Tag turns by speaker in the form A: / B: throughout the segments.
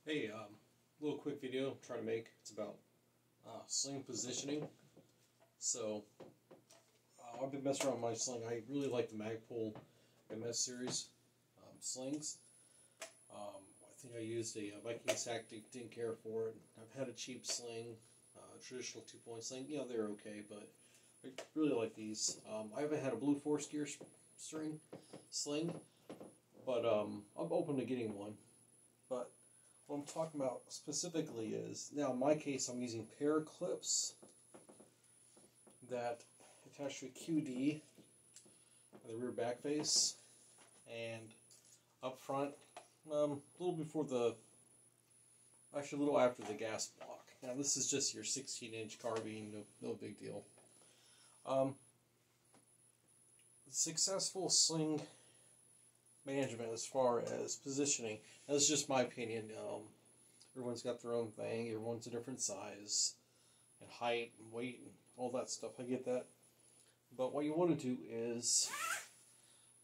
A: Hey, little quick video I'm trying to make. It's about sling positioning. So, I've been messing around with my sling. I really like the Magpul MS series slings. I think I used a Viking tactic, didn't care for it. I've had a cheap sling, traditional 2-point sling. You know, they're okay, but I really like these. I haven't had a blue force gear sling, but I'm open to getting one. But what I'm talking about specifically is, now in my case I'm using pair clips that attach to a QD on the rear back face, and up front, a little before actually a little after the gas block. Now this is just your 16-inch carbine, no big deal. Successful sling management as far as positioning, that's just my opinion. Everyone's got their own thing, everyone's a different size and height and weight and all that stuff, I get that. But what you want to do is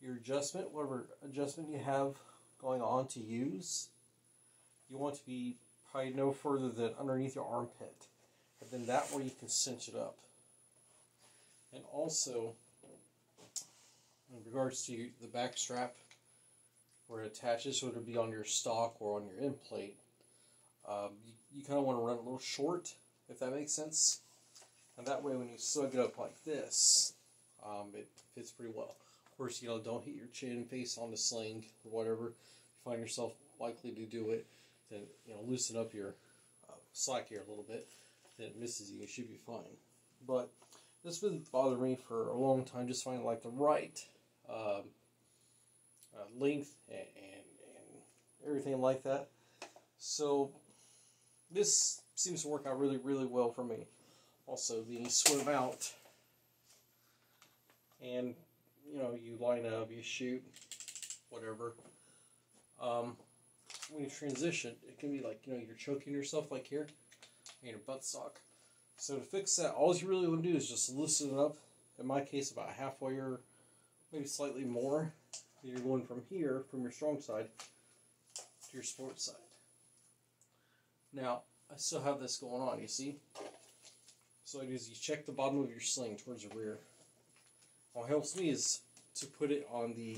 A: your adjustment, whatever adjustment you have going on to use, you want to be probably no further than underneath your armpit, and then that way you can cinch it up. And also, in regards to the back strap, where it attaches, whether it be on your stock or on your end plate, you kind of want to run a little short, if that makes sense. And that way when you slug it up like this, it fits pretty well. Of course, don't hit your chin face on the sling or whatever. If you find yourself likely to do it, then loosen up your slack here a little bit. Then it misses you, it should be fine. But this has been bothering me for a long time, just finding like the right length and everything like that. So this seems to work out really well for me. Also, the swim out, and you line up, you shoot, whatever. When you transition, it can be like you're choking yourself like here in your buttstock. So to fix that, all you really want to do is just loosen it up. In my case, about halfway or maybe slightly more. You're going from here, from your strong side, to your sports side. Now, I still have this going on, you see? So it is, you check the bottom of your sling towards the rear. What helps me is to put it on the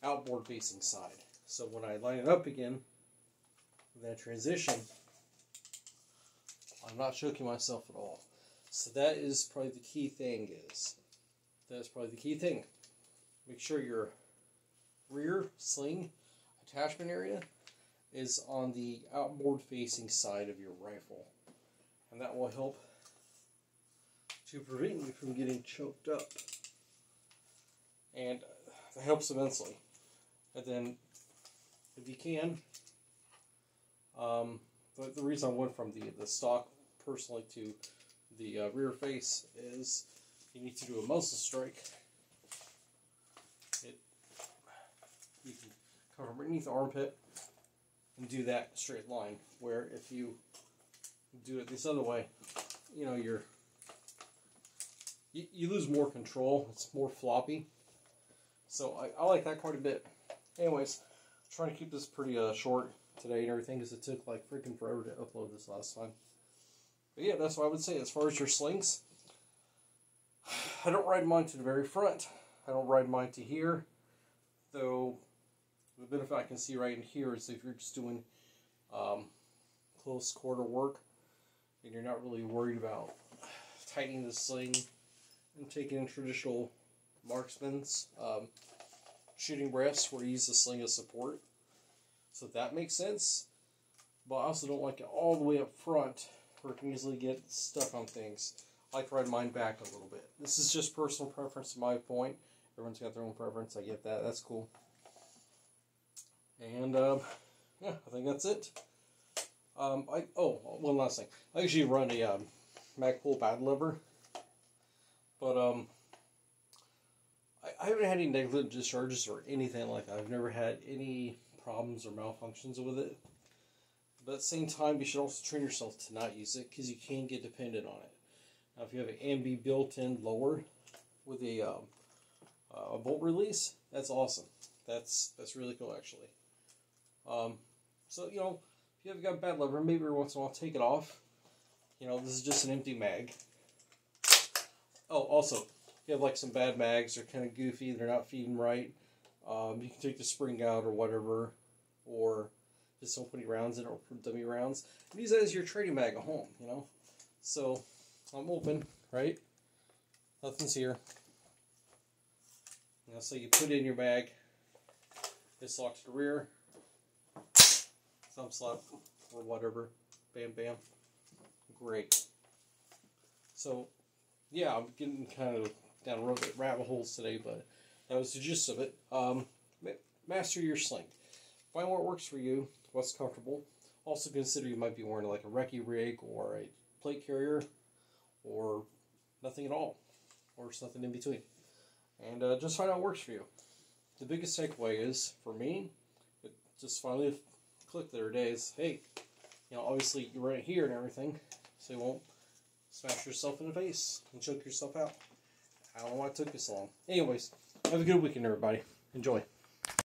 A: outboard facing side. So when I line it up again, that transition, I'm not choking myself at all. So that is probably the key thing Make sure your rear sling attachment area is on the outboard facing side of your rifle. And that will help to prevent you from getting choked up. And that helps immensely. And then, if you can, the reason I went from the stock personally to the rear face is you need to do a muzzle strike. You can come from underneath the armpit and do that straight line, where if you do it this other way, you lose more control. It's more floppy. So I like that quite a bit. Anyways, I'm trying to keep this pretty short today and everything, because it took like freaking forever to upload this last time. But yeah, that's what I would say as far as your slings. I don't ride mine to the very front. I don't ride mine to here, though. The benefit I can see right in here is if you're just doing close quarter work and you're not really worried about tightening the sling and taking traditional marksman's shooting breaths where you use the sling as support. So that makes sense. But I also don't like it all the way up front where it can easily get stuck on things. I like to ride mine back a little bit. This is just personal preference to my point. Everyone's got their own preference. I get that. That's cool. And yeah, I think that's it. One last thing. I usually run a Magpul bad lever, but I haven't had any negligent discharges or anything like that. I've never had any problems or malfunctions with it. But at the same time, you should also train yourself to not use it, because you can get dependent on it. Now, if you have an ambi built-in lower with a bolt release, that's awesome. That's really cool, actually. So, if you have got bad lever, maybe every once in a while take it off. You know, this is just an empty mag. Oh, also, if you have like some bad mags, they're kind of goofy, they're not feeding right, you can take the spring out or whatever, or just don't put any rounds in it or put dummy rounds. And use that as your trading mag at home, you know. So, I'm open, right? Nothing's here. You know, so you put it in your mag, this lock to the rear, thumb slap, or whatever, bam bam, great. So, yeah, I'm getting kind of down a rabbit holes today, but that was the gist of it. Master your sling. Find what works for you, what's comfortable. Also consider you might be wearing like a recce rig or a plate carrier, or nothing at all, or something in between. And just find out what works for you. The biggest takeaway is, for me, it just finally clicked the other day is, hey, you know, obviously you're right here and everything, so you won't smash yourself in the face and choke yourself out. I don't know why it took this long. Anyways, have a good weekend, everybody. Enjoy.